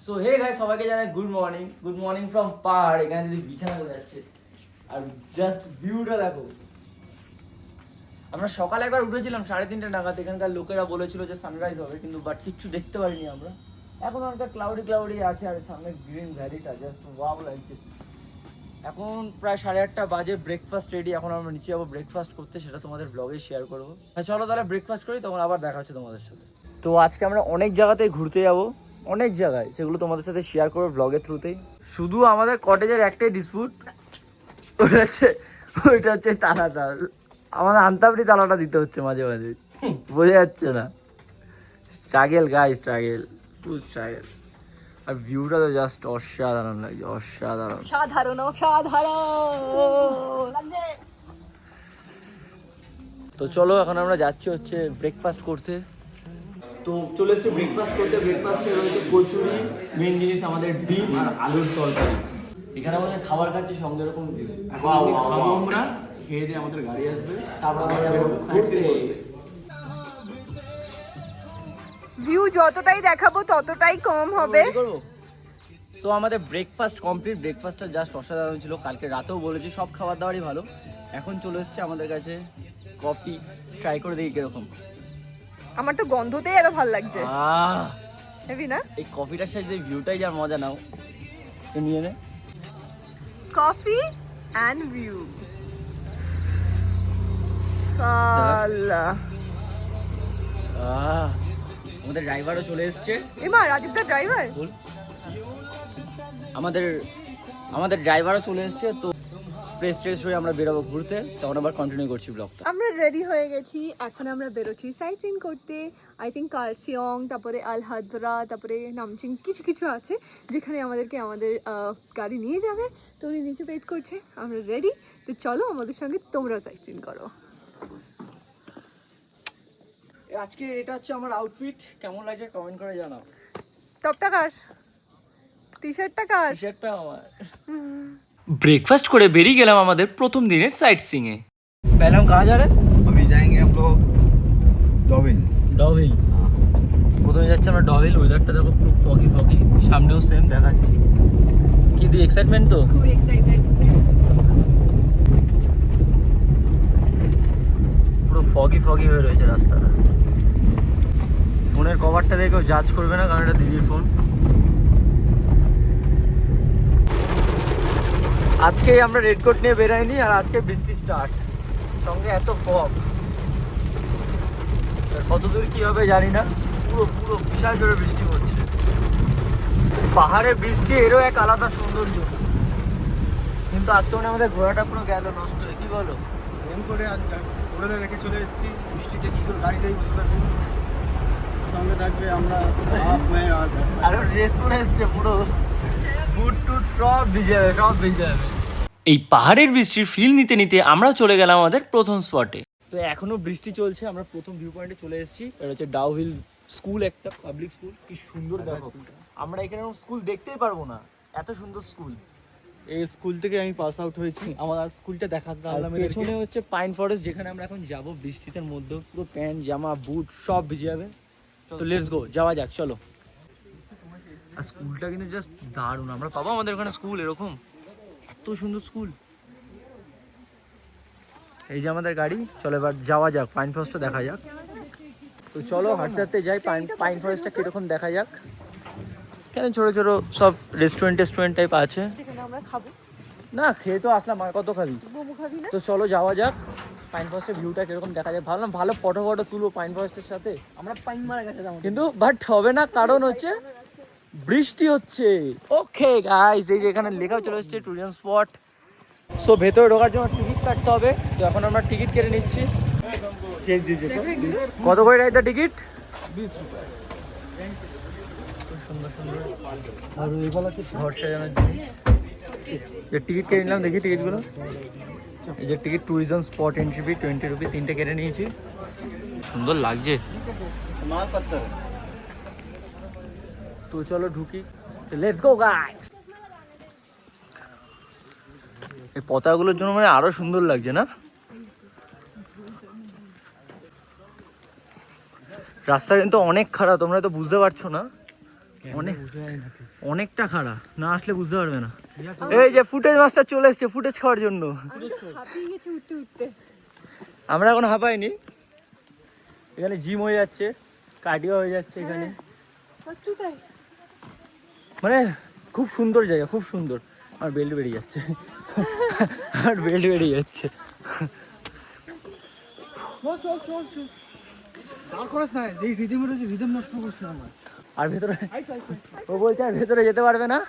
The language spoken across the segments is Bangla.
সো হে গাইস, সবাইকে জানাই গুড মর্নিং ফ্রম পাহাড়। এখানে যদি বিছানা করে যাচ্ছে আর জাস্ট ভিউটা দেখো। আমরা সকালে একবার উঠেছিলাম 3:30 নাগাদ, এখানকার লোকেরা বলেছিল যে সানরাইজ হবে, কিন্তু বাট কিচ্ছু দেখতে পারিনি আমরা। এখন অনেকটা ক্লাউডি আছে আর সামনে গ্রিন ভ্যালিটা জাস্ট ওয়াও লাগছে। এখন প্রায় 8:30 বাজে, ব্রেকফাস্ট রেডি। এখন আমরা নিচে যাবো ব্রেকফাস্ট করতে, সেটা তোমাদের ব্লগে শেয়ার করবো। হ্যাঁ চলো তাহলে ব্রেকফাস্ট করি, তখন আবার দেখা হচ্ছে তোমাদের সাথে। তো আজকে আমরা অনেক জায়গাতেই ঘুরতে যাবো, অনেক জায়গায়, সেগুলো তোমাদের সাথে শেয়ার করবো ব্লগের থ্রুতেই। শুধু আমাদের কটেজের একটাই ডিসপুট, ওইটা হচ্ছে তালাটা। আমাদের আনতাবড়ি তালাটা দিতে হচ্ছে মাঝে মাঝে, বোঝা যাচ্ছে না। স্ট্রাগেল গাই, ফুল স্ট্রাগেল। আর ভিউটা তো জাস্ট অসাধারণ লাগছে, অসাধারণ। তো চলো এখন আমরা যাচ্ছি হচ্ছে ব্রেকফাস্ট করতে। তো চলে এসেছি ব্রেকফাস্ট করতে। ব্রেকফাস্টে রয়েছে কচুরি, মেন জিনিস আমাদের ডিম আর আলুর তরকারি। এখানে আমাদের খাবার খাচ্ছি সঙ্গে এরকম দিন খাবো আমরা, খেয়ে দিয়ে আমাদের গাড়ি আসবে, তারপর আমরা যাবো ঘুরতে। ভিউ যতটাই দেখাবো ততটাই কম হবে। সো আমাদের ব্রেকফাস্ট কমপ্লিট। ব্রেকফাস্টটা জাস্ট অসাধারণ ছিল। কালকে রাতেও বলেছি সব খাবার দাবারই ভালো। এখন চলে এসছে আমাদের কাছে কফি, ট্রাই করে দেখি কিরকম। আমার তো গন্ধতেই এত ভালো লাগছে, হেভি না? এই কফিটার সাথে ভিউটাই যা মজা নাও, নিয়ে নে। কফি এন্ড ভিউ, সালা। আমাদের ড্রাইভারও চলে এসছে। এমা রাজীব দা ড্রাইভার, আমাদের ড্রাইভারও চলে এসছে। তো ফ্রেশ ট্রেশ হয়ে আমরা বেরোবো ঘুরতে, তখন আবার কন্টিনিউ করছি ব্লগটা। আমরা রেডি হয়ে গেছি, এখন আমরা বেরোচ্ছি সাইট সিন করতে। আই থিঙ্ক কার্সিয়ং, তারপরে আলহাদ্রা, তারপরে নামচিং, কিছু কিছু আছে যেখানে আমাদেরকে আমাদের গাড়ি নিয়ে যাবে। তো উনি নিচে ওয়েট করছে, আমরা রেডি। তো চলো আমাদের সঙ্গে তোমরা সাইট সিন করো। আজকে এটা হচ্ছে আমার আউটফিট, কেমন লাগছে কমেন্ট করে জানাও। টপটা কার, টি শার্টটা কার? টি শার্টটা আমার। ব্রেকফাস্ট করে বেরিয়ে গেলাম আমাদের প্রথম দিনের সাইট সিং এ। পেলাম কাহা যা রে? अभी जाएंगे हम लोग डॉविल। ডভিল। প্রথমে যাচ্ছি আমরা ডভিল। ওয়েদারটা দেখো পুরো ফগি, সামনেও সেম দেখাচ্ছি। কি দি এক্সাইটমেন্ট তো? খুব এক্সাইটেড। পুরো ফগি হয়ে রয়েছে রাস্তাটা। ফোনের কভারটা দেখেও জাজ করবে না, কারণ এটা দিদির ফোন। আজকে আমরা রেড কোট নিয়ে বেরাইনি, আর আজকে বৃষ্টি স্টার্ট, সঙ্গে এত ফগ। কতদূর কি হবে জানি না, পুরো বিশাল জোরে বৃষ্টি পড়ছে। পাহাড়ে বৃষ্টি এরও এক আলাদা সৌন্দর্য, কিন্তু আজকে মানে আমাদের ঘোড়াটা পুরো গেল নষ্ট হয়ে। কি বলো? রেন করে আজ করে রেখে চলে এসেছি, বৃষ্টিতে কী করে গাড়িতেই বসে থাকবো, সঙ্গে থাকবে আমরা আর ড্রেস পরে এসছে, পুরো বুট টুট সব ভিজে যাবে। এই পাহাড়ের বৃষ্টির ফিল নিতে নিতে আমরাও চলে গেলাম আমাদের প্রথম স্পটে। তো এখনো বৃষ্টি চলছে, আমরা প্রথম ভিউ পয়েন্টে চলে এসেছি। এটা হচ্ছে ডাউহিল স্কুল, একটা পাবলিক স্কুল। কি সুন্দর দেখো, আমরা এখানে স্কুল দেখতেই পারবো না, এত সুন্দর স্কুল। এই স্কুল থেকে আমি পাস আউট হয়েছি, আমার স্কুলটা দেখাতে পারলাম। পেছনে হচ্ছে পাইন ফরেস্ট, যেখানে আমরা এখন যাব বৃষ্টিতে মধ্যে। পুরো প্যান্ট জামা বুট সব ভিজে যাবে। তো লেটস গো, যাওয়া যাক, চলো। আর স্কুলটা কিন্তু জাস্ট দারুণ। আমরা পাবো আমাদের ওখানে স্কুল এরকম, এত সুন্দর স্কুল। এই যে আমাদের গাড়ি, চলো এবার যাওয়া যাক, পাইন ফরেস্টটা দেখা যাক। তো চলো হাঁটতে হাঁটতে যাই, পাইন ফরেস্টটা কিরকম দেখা যাক। কেন ছোট সব রেস্টুরেন্ট টাইপ আছে, যেখানে আমরা খাবো। না খেয়ে তো আসলাম, আর কত খাবি। মোমো খাবি না? তো চলো যাওয়া যাক, পাইন ফরেস্টের ভিউটা কিরকম দেখা যায়। ভাবলাম ভালো ফটো তুলবো পাইন ফরেস্টের সাথে। আমরা পাইন মারা গেছে কিন্তু বাট হবে না, কারণ হচ্ছে বৃষ্টি হচ্ছে। ওকে গাইস, এই যে এখানে লেখা চলে এসেছে টুরিজম স্পট। সো ভেতরে ঢোকার জন্য টিকিট কাটতে হবে। তো এখন আমরা টিকিট কেটে নিচ্ছি। চেক দিয়েছে সব কত করে রাইতে টিকিট? 20 रुपये। সুন্দর আর এইগুলো কি ঘর সাজানোর জিনিস। যে টিকিট কেটে নিলাম, দেখি টিকিটগুলো। এই যে ticket, tourism spot entry fee 20 rupee, 3টে কেটে নিয়েছি। সুন্দর লাগছে। माल पत्थर। তো চলো ঢুকি, লেটস গো গাইস। এই পতাকাগুলোর জন্য মানে আরো সুন্দর লাগছে না? রাস্তা কিন্তু অনেক খারাপ, তোমরা তো বুঝতে পারছো না, অনেক অনেকটা খাড়া, না আসলে বুঝতে পারবে না। এই যে ফুটেজ মাস্টার চলে এসছে ফুটেজ খাওয়ার জন্য। হাঁপিয়ে গেছি উঠতে উঠতে। আমরা এখন হাঁপাইনি, এখানে জিম হয়ে যাচ্ছে, কার্ডিও হয়ে যাচ্ছে এখানে, সত্যি তাই। মানে খুব সুন্দর জায়গা, খুব সুন্দর। আমার বেল্ট বেরিয়ে যাচ্ছে, আমার বেল্ট বেরিয়ে যাচ্ছে। আর ভেতরে ও বলছে আর ভেতরে যেতে পারবে না,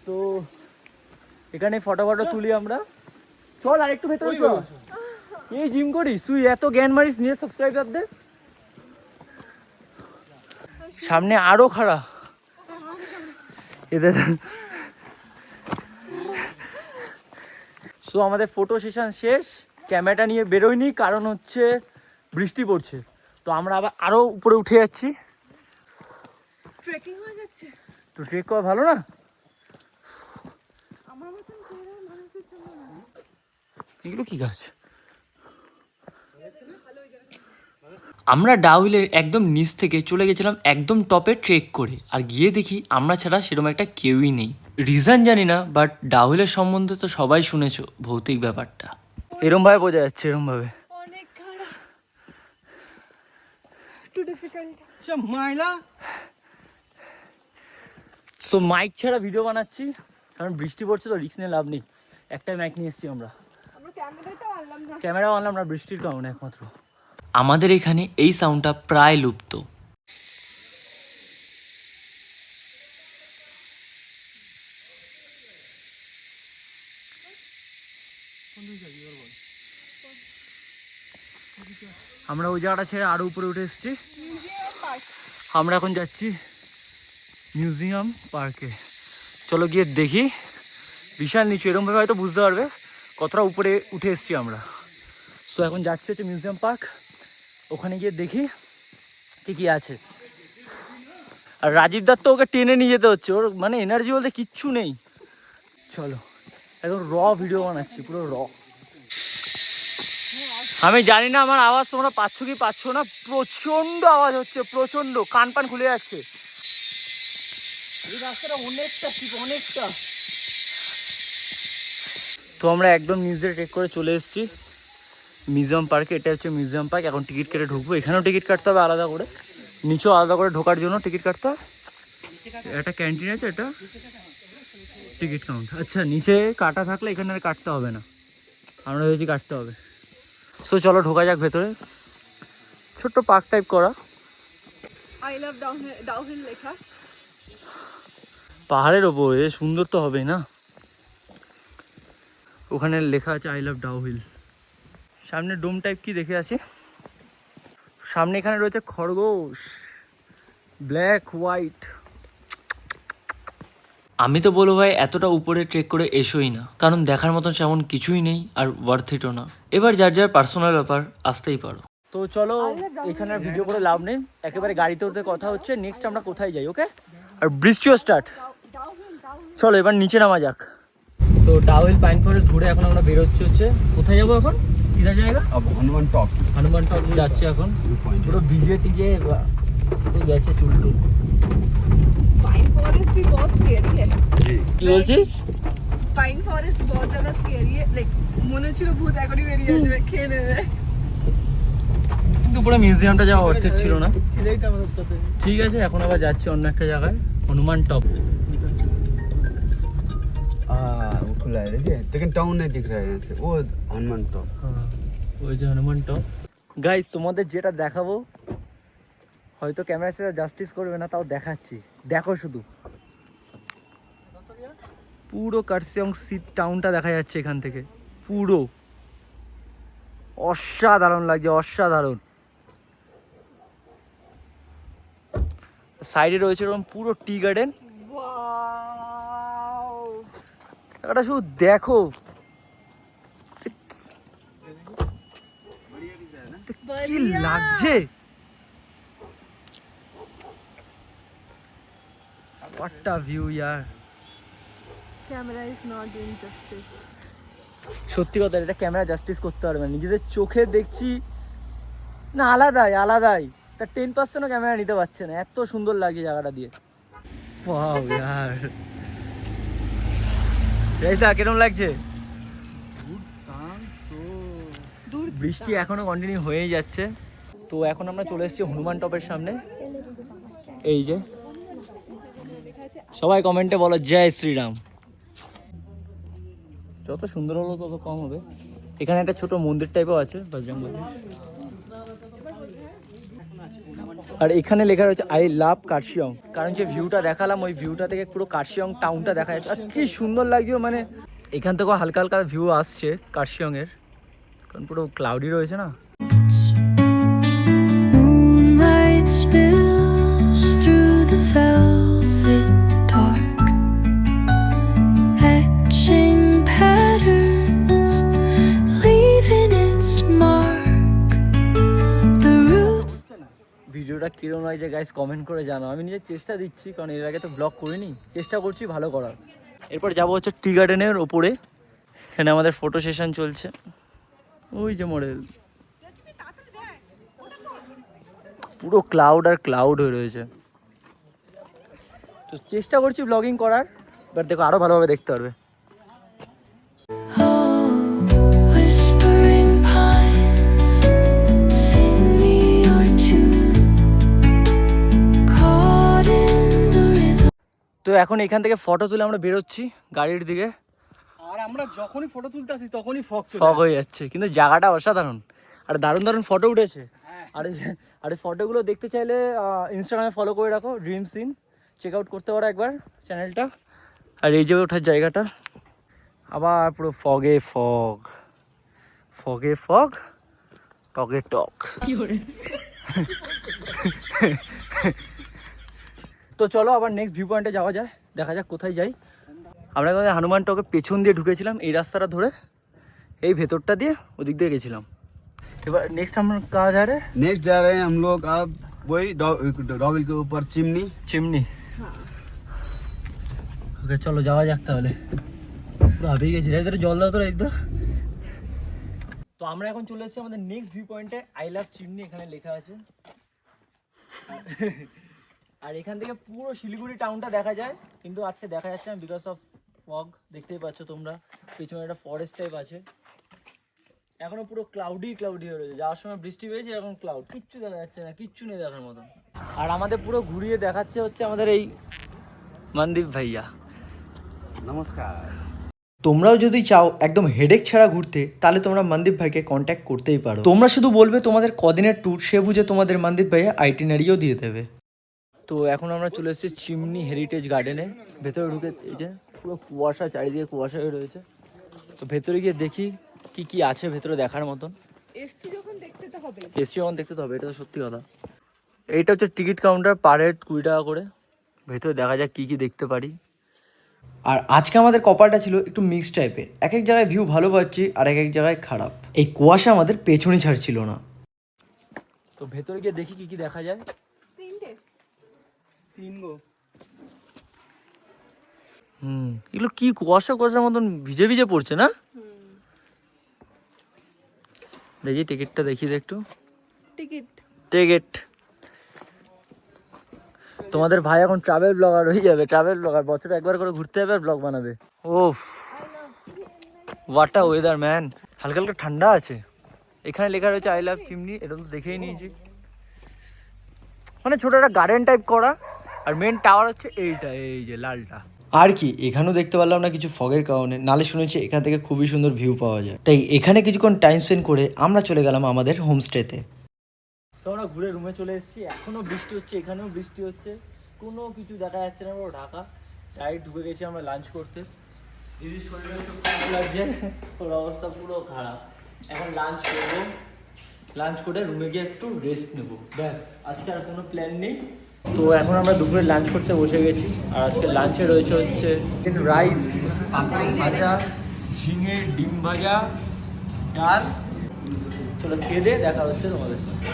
তো এখানে ফটো তুলি আমরা। চল আর একটু ভেতরে চল। এই জিম করিস তুই, এত জ্ঞান মারিস নিয়ে সাবস্ক্রাইবারদের সামনে আরো খাড়া। এদের সো আমাদের ফটো সেশন শেষ, ক্যামেরাটা নিয়ে বেরোয়নি কারণ হচ্ছে বৃষ্টি পড়ছে, তো আমরা আবার আরো উপরে উঠে যাচ্ছি। ট্রেকিং হয়ে যাচ্ছে। তো ট্রেক করা ভালো না? আমার মতন চেহারার মানুষের জন্য না। এগুলো কি গাছ? আমরা ডাউহিলের একদম নিচ থেকে চলে গেছিলাম একদম টপে ট্রেক করে, আর গিয়ে দেখি আমরা ছাড়া সেরকম একটা কেউই নেই। রিজন জানি না, বাট ডাউহিলের সম্বন্ধে তো সবাই শুনেছো ভৌতিক ব্যাপারটা। এরম ভাবে বোঝা যাচ্ছে, এরম ভাবে অনেক খাড়া, টু ডিফিকাল্ট। মাইলা সো মাইক ছাড়া ভিডিও বানাচ্ছি কারণ বৃষ্টি পড়ছে, তো রিস্ক নিয়ে লাভ নেই। একটাই মাইক নিয়ে এসেছি আমরা, আমরা ক্যামেরাটাও আনলাম না। ক্যামেরাও আনলাম না, বৃষ্টির কারণে একমাত্র। আমাদের এখানে এই সাউন্ডটা প্রায় লুপ্ত। আমরা ওই জায়গাটা ছেড়ে আরো উপরে উঠে এসেছি। আমরা এখন যাচ্ছি মিউজিয়াম পার্কে। চলো গিয়ে দেখি, বিশাল নিচু, এরকমভাবে হয়তো বুঝতে পারবে কতটা উপরে উঠে এসেছি আমরা। সো এখন যাচ্ছি হচ্ছে মিউজিয়াম পার্ক, ওখানে গিয়ে দেখি কি কি আছে। আর রাজীব দার তো ওকে টেনে নিয়ে যেতে হচ্ছে, ওর মানে এনার্জি বলতে কিচ্ছু নেই। চলো একদম র ভিডিও বানাচ্ছি, পুরো র। আমি জানি না আমার আওয়াজ তোমরা পাচ্ছ কি পাচ্ছ না, প্রচন্ড আওয়াজ হচ্ছে, প্রচন্ড, কান পান খুলে যাচ্ছে। এই রাস্তাটা অনেকটা ঠিক, অনেকটা। তো আমরা একদম নিচে ট্রেক করে চলে এসেছি মিউজিয়াম পার্কে। এটা হচ্ছে মিউজিয়াম পার্ক, এখন টিকিট কেটে ঢুকবো। এখানেও টিকিট কাটতে হবে আলাদা করে, নিচেও আলাদা করে ঢোকার জন্য টিকিট কাটতে হয়। একটা ক্যান্টিন আছে, এটা টিকিট কাউন্ট। আচ্ছা নিচে কাটা থাকলে এখানে আর কাটতে হবে না, আমরা ভেবেছি কাটতে হবে। সো চলো ঢোকা যাক ভেতরে, ছোট্ট পার্ক টাইপ করা। আই লাভ ডাউহিল লেখা। পাহাড়ের ওপরে সুন্দর তো হবে না, ওখানে লেখা আছে আই লাভ ডাউহিল। সামনে ডোম টাইপ কি দেখে আছি, সামনে এখানে রয়েছে খরগোশ, ব্ল্যাক হোয়াইট। আমি তো বলবো ভাই এতটা উপরে ট্রেক করে এসোই না, কারণ দেখার মতন সেমন কিছুই নেই, আর ওয়ার্থ ইটও না। এবার যার যার পার্সোনাল ব্যাপার, আসতেই পারো। তো চলো, এখানে আর ভিডিও করে লাভ নেই, একেবারে গাড়িতে উঠতে কথা হচ্ছে নেক্সট আমরা কোথায় যাই। ওকে, আর বৃষ্টিও স্টার্ট। চলো এবার নিচে নামা যাক। তো ডাউহিল পাইন ফরেস্ট ঘুরে এখন আমরা বেরোচ্ছি হচ্ছে, কোথায় যাবো এখন, কিনা জায়গা? হনুমান টপ। হনুমান টপ যাচ্ছি এখন, পুরো ভিজে টিজে পুরো গেছে চুলটুল। पाइन फॉरेस्ट भी बहुत स्केरी है। কি বলছিস? पाइन फॉरेस्ट बहुत ज्यादा स्केरी है, लाइक মনে ছিল ভূত এখনই বেরিয়ে আসবে খেয়ে নেবে। কিন্তু পুরো মিউজিয়ামটা যাওয়া অর্থের ছিল না। ছিলেই তো আমাদের সাথে। ঠিক আছে, এখন আবার যাচ্ছি অন্য একটা জায়গায়, হনুমান টপ। वो खुला है देखिए, लेकिन टाउन नहीं दिख रहा है यहाँ से। वो हनुमान टॉप। হ্যাঁ, ওই যে হনুমান টপ। গাইস তোমাদের যেটা দেখাবো হয়তো ক্যামেরার সাথে জাস্টিস করবে না, তাও দেখাচ্ছি, দেখো শুধু। পুরো কার্সিয়ং সিট টাউনটা দেখা যাচ্ছে এখান থেকে, পুরো অসাধারণ লাগছে, অসাধারণ। সাইডে রয়েছে এরকম পুরো টি গার্ডেন। ওয়াও, এটা শুধু দেখো কি লাগছে, what a view यार। Camera is not doing justice. সত্যি কথা, এটা ক্যামেরা জাস্টিস করতে পারবে না, নিজেদের চোখে দেখছি না, আলাদাই আলাদাই। তার 10%ও ক্যামেরা নিতে পারছে না, এত সুন্দর লাগছে জায়গাটা দিয়ে। ওয়াও यार এইটা কেমন লাগছে? বৃষ্টি এখনো কন্টিনিউ হয়েই যাচ্ছে। তো এখন আমরা চলে এসেছি হনুমান টপের সামনে। এই যে সবাই কমেন্টে বলো জয় শ্রীরাম। যত সুন্দর হলো তত কম হবে। এখানে একটা ছোট মন্দির টাইপও আছে বজরং বলী। আর এখানে লেখা রয়েছে আই লাভ কার্শিয়ং। কারণ যে ভিউটা দেখালাম ওই ভিউটা থেকে পুরো কার্শিয়ং টাউনটা দেখা যাচ্ছে। আর কি সুন্দর লাগছে, মানে এখান থেকেও হালকা হালকা ভিউ আসছে কার্শিয়ং এর, কারণ পুরো ক্লাউডি রয়েছে না। Moonlight spills through the velvet dark, etching patterns, leaving its mark. The roots. ভিডিওটা কিরকম লাগছে গাইস কমেন্ট করে জানো। আমি নিজের চেষ্টা দিচ্ছি, কারণ এর আগে তো ব্লগ করিনি, চেষ্টা করছি ভালো করার। এরপর যাবো হচ্ছে টি গার্ডেনের ওপরে, এখানে আমাদের ফটো সেশন চলছে। ওই যে মডেল পুরো ক্লাউড আর ক্লাউড হয়ে রয়েছে। তো চেষ্টা করছি ব্লগিং করার, বাট দেখো আরো ভালোভাবে দেখতে পারবে। Oh, whispering pines, sing me your tune, caught in the rhythm. তো এখন এখান থেকে ফটো তুলে আমরা বেরোচ্ছি গাড়ির দিকে। আর আমরা যখনই ফটো তুলতে আসি তখনই ফগ চলে ফগ হয়ে যাচ্ছে, কিন্তু জায়গাটা অসাধারণ আর দারুণ দারুণ ফটো উঠেছে। আর এই ফটোগুলো দেখতে চাইলে ইনস্টাগ্রামে ফলো করে রাখো, ড্রিম সিন চেক আউট করতে পারো একবার চ্যানেলটা। আর এই যে ওঠার জায়গাটা আবার পুরো ফগে ফগ, ফগে ফগ, টগে টক। তো চলো আবার নেক্সট ভিউ পয়েন্টে যাওয়া যায়, দেখা যাক কোথায় যাই। আমরা এখন হনুমান টকের পেছন দিয়ে ঢুকেছিলাম এই রাস্তাটা ধরে, এই ভেতরটা দিয়ে ওদিক দিয়ে গেছিলাম। এবার নেক্সট আমরা कहाँ जा रहे हैं? नेक्स्ट जा रहे हैं हम लोग अब वही डॉबल के ऊपर चिमनी। চিমনি। ওকে চলো যাওয়া যাক তাহলে। পুরো হাতেই গেছি, যাই তোরা জল দাও তোরা একদম। তো আমরা এখন চলে এসেছি আমাদের নেক্সট ভিউ পয়েন্টে, আই লাভ চিমনি এখানে লেখা আছে। আর এখান থেকে পুরো শিলিগুড়ি টাউনটা দেখা যায়, কিন্তু আজকে দেখা যাচ্ছে না বিকজ অফ ফগ। দেখতেই পাচ্ছ তোমরা পেছনে একটা ফরেস্ট টাইপ আছে। এখনো পুরো ক্লাউডি হয়ে রয়েছে। যাওয়ার সময় বৃষ্টি পেয়েছে, এখন ক্লাউড, কিচ্ছু দেখা যাচ্ছে না, কিচ্ছু নেই দেখার মতন। আর আমাদের পুরো ঘুরিয়ে দেখাচ্ছে হচ্ছে আমাদের এই মনদীপ ভাইয়া। नमस्कार। তোমরাও যদি চাও একদম হেডেক ছাড়া ঘুরতে, তাহলে তোমরা মনদীপ ভাইকে কন্ট্যাক্ট করতেই পারো। তোমরা শুধু বলবে তোমাদের কদিনের ট্যুর, সে বুঝে তোমাদের মনদীপ ভাইয়া আইটিনারিও দিয়ে দেবে। তো এখন আমরা চলে এসেছি চিমনি হেরিটেজ গার্ডেনে। ভেতরে ঢুকে এই যে পুরো কুয়াশা, চারিদিকে কুয়াশা হয়ে রয়েছে। তো ভেতরে গিয়ে দেখি কি কি আছে ভেতরে দেখার মতন। এসছি যখন দেখতে তো হবে। এসছি যখন দেখতে তো হবে, এটা তো সত্যি কথা। এইটা হচ্ছে টিকিট কাউন্টার, পার হেড 20 টাকা করে। ভেতরে দেখা যাক কি কি দেখতে পারি। আর আজকে আমাদের কপালটা ছিল একটু মিক্স টাইপের, এক এক জায়গায় ভিউ ভালো পাচ্ছি আর এক এক জায়গায় খারাপ। এই কুয়াশা আমাদের পেছনে ছাড়ছিল না। তো ভেতরে গিয়ে দেখি কি কি দেখা যায়। तीन गो এগুলো কি কুয়াশা কুয়াশার মতন ভিজে ভিজে পড়ছে না? দেখি টিকিটটা দেখি একটু। টিকিট তোমাদের ভাই এখন ট্রাভেল ব্লগার হয়ে যাবে, ট্রাভেল ব্লগার, বছরে একবার করে ঘুরতে যাবে আর ব্লগ বানাবে। ওফ হোয়াট আ ওয়েদার ম্যান। হালকা হালকা ঠান্ডা আছে। এখানে লেখা রয়েছে আই লাভ চিমনি, এটা তো দেখেই নিয়েছি। মানে ছোট একটা গার্ডেন টাইপ করা। আর মেন টাওয়ার হচ্ছে এইটা, এই যে লালটা। আর কি এখানেও দেখতে পারলাম না কিছু ফগের কারণে, নালে শুনেছি এখান থেকে খুবই সুন্দর ভিউ পাওয়া যায়। তাই এখানে কিছুক্ষণ টাইম স্পেন্ড করে আমরা চলে গেলাম আমাদের হোমস্টেতে। তো আমরা ঘুরে রুমে চলে এসেছি। এখনো বৃষ্টি হচ্ছে, এখানেও বৃষ্টি হচ্ছে, কোনো কিছু দেখা যাচ্ছে না, পুরো ঢাকা। ডাইরেক্ট ঢুকে গেছি আমরা লাঞ্চ করতে। দিদির শরীরে একটু খারাপ লাগছে, ওর অবস্থা পুরো খারাপ। এখন লাঞ্চ করবো, লাঞ্চ করে রুমে গিয়ে একটু রেস্ট নেবো, ব্যাস। আজকে আর কোনো প্ল্যান নেই। তো এখন আমরা দুপুরে লাঞ্চ করতে বসে গেছি। আর আজকে লাঞ্চে রয়েছে হচ্ছে রাইস, পাপড় ভাজা, ঝিঙে ডিম ভাজা, ডাল। চলো খেয়ে দিয়ে দেখা হচ্ছে তোমাদের সাথে।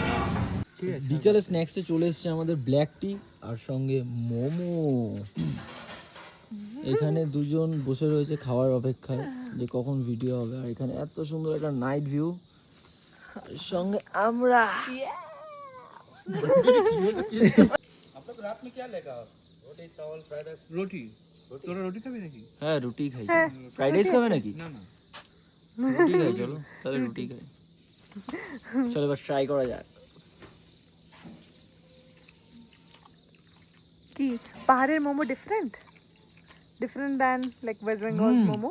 ঠিক আছে, বিকালে স্ন্যাক্সে চলে এসছে আমাদের ব্ল্যাক টি আর সঙ্গে মোমো। এখানে দুজন বসে রয়েছে খাওয়ার অপেক্ষায় যে কখন ভিডিও হবে। আর এখানে এত সুন্দর একটা নাইট ভিউ, সঙ্গে আমরা। आप लोग रात में क्या लेगा রুটি তোরা রুটি খাবি নাকি? হ্যাঁ রুটি খাই। হ্যাঁ, ফ্রাইড রাইস খাবে নাকি? না না রুটি খাই, চলো তাহলে রুটি খাই। চলো এবার ট্রাই করা যাক। কি পাহাড়ের momo different than like West Bengal momo?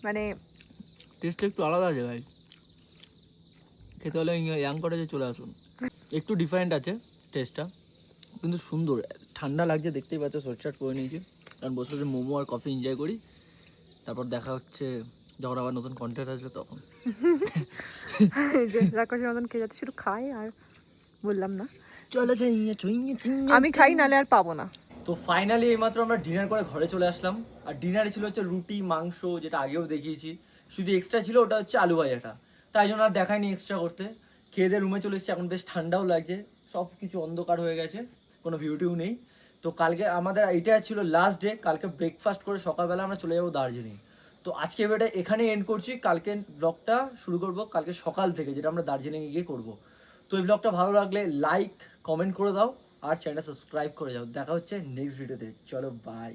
মানে টেস্টটা একটু আলাদা আছে ভাই, খেতে হলে ইয়াং কটেজে চলে আসুন। একটু ডিফারেন্ট আছে টেস্টটা, কিন্তু সুন্দর। ঠান্ডা লাগছে দেখতেই পাচ্ছ, শর্টশার্ট করে নিয়েছি কারণ বসে বসে মোমো আর কফি এনজয় করি। তারপর দেখা হচ্ছে যখন আবার নতুন কন্টেন্ট আসবে তখন। এই যে রাক্ষসের মতন খেয়ে যাচ্ছে, শুধু খাই আর বললাম না চলো আমি খাই, নালে আর পাবো না। তো ফাইনালি এইমাত্র আমরা ডিনার করে ঘরে চলে আসলাম। আর ডিনারে ছিল হচ্ছে রুটি মাংস, যেটা আগেও দেখিয়েছি। শুধু এক্সট্রা ছিল ওটা হচ্ছে আলু ভাজাটা, তাই জন্য আর দেখায়নি এক্সট্রা করতে। খেয়ে দিয়ে রুমে চলে এসেছি, এখন বেশ ঠান্ডাও লাগছে, সব কিছু অন্ধকার হয়ে গেছে, কোনো ভিউটিও নেই। তো কালকে আমাদের এইটা ছিল লাস্ট ডে, কালকে ব্রেকফাস্ট করে সকালবেলা আমরা চলে যাবো দার্জিলিং। তো আজকে ভিডিওটা এখানেই এন্ড করছি, কালকে ব্লগটা শুরু করব কালকে সকাল থেকে, যেটা আমরা দার্জিলিংয়ে গিয়ে করব। তো এই ব্লগটা ভালো লাগলে লাইক কমেন্ট করে দাও আর চ্যানেলটা সাবস্ক্রাইব করে যাও। দেখা হচ্ছে নেক্সট ভিডিওতে, চলো বাই।